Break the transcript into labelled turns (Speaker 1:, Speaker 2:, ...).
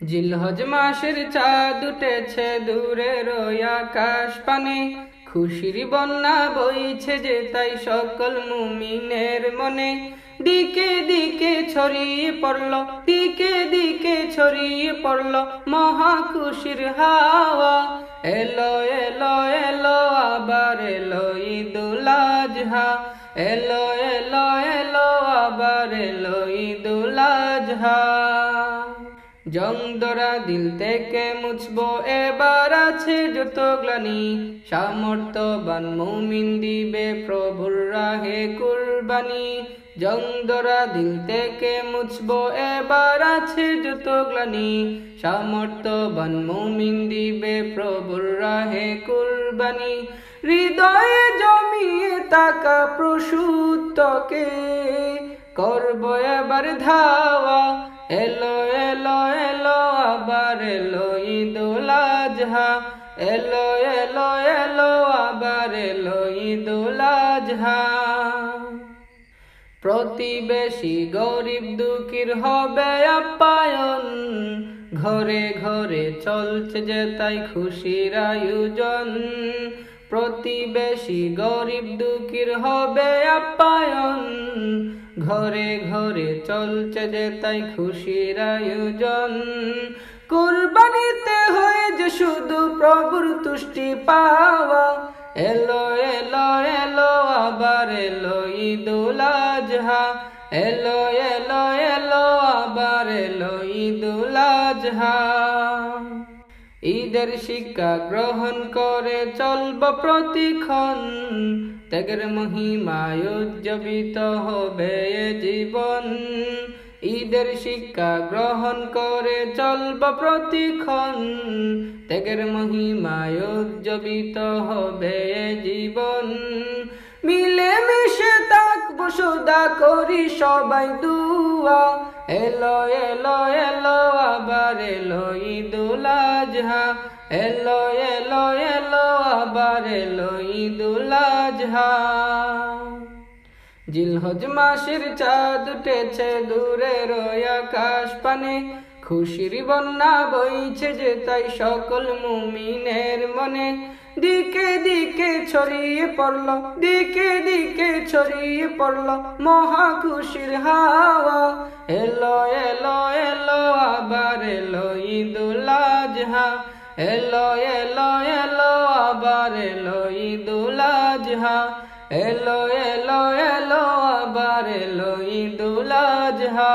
Speaker 1: জিলহজ মাসের চাঁদ উঠেছে দূরের ওই আকাশ পানে, খুশির বন্যা বইছে যে তাই সকল মুমিনের মনে। দিকে দিকে ছড়িয়ে পড়ল, দিকে দিকে ছড়িয়ে পড়ল মহা খুশির হাওয়া। এলো এলো এলো আবার এলো ঈদুল আজহা, এলো এলো এলো আবার এলো ঈদুল আজহা। জং ধরা দিল থেকে মুছবো এবার আছে যত গ্লানি, সামর্থ্যবান মুমিন দিবে প্রভুর রাহে কুরবানি। জং ধরা দিল থেকে মুছবো এবার আছে যত গ্লানি, সামর্থ্যবান মুমিন দিবে প্রভুর রাহে কুরবানি। হৃদয়ে জমিয়ে তাকা প্রসূতকে করব এবার ধাওয়া। এলো এলো এলো আবার এলো ঈদুল আজহা, এলো এলো এলো আবার এলো ঈদুল আজহা। প্রতিবেশী গরিব দুঃখীর হবে আপ্যায়ন, ঘরে ঘরে চলছে যে তাই খুশির আয়োজন। প্রতিবেশী গরিব দুঃখীর হবে আপ্যায়ন, ঘরে ঘরে চলছে যে তাই খুশির আয়োজন। কুরবানিতে হয়ে যে শুধু প্রভুর তুষ্টি পাওয়া। এলো এলো এলো আবার এলো ঈদুল আজহা, এলো এলো এলো আবার এলো ঈদুল আজহা। ঈদের শিক্ষা গ্রহণ করে চলব প্রতিক্ষণ, ত্যাগের মহিমায় উজ্জীবিত হবে এ জীবন। ঈদের শিক্ষা গ্রহণ করে চলব প্রতিক্ষণ, ত্যাগের মহিমায় উজ্জীবিত হবে এ জীবন। মিলে মিশে থাকবো সদা করি সবাই দুয়া। এলো এলো এলো আবার এলো ঈদুল আজহা, এলো এলো এলো আবার এলো ঈদুল আজহা। জিলহজ মাসের চাঁদ উঠেছে দূরের ওই আকাশ পানে, খুশির বন্যা বইছে যে তাই সকল মুমিনের মনে। দিকে দিকে ছড়িয়ে পড়ল, দিকে দিকে ছড়িয়ে পড়ল মহা খুশির হাওয়া। এলো এলো এলো আবার এলো ঈদুল আজহা, এলো এলো এলো আবার এলো ঈদুল আজহা, এলো এলো এলো আবার এলো ঈদুল আজহা।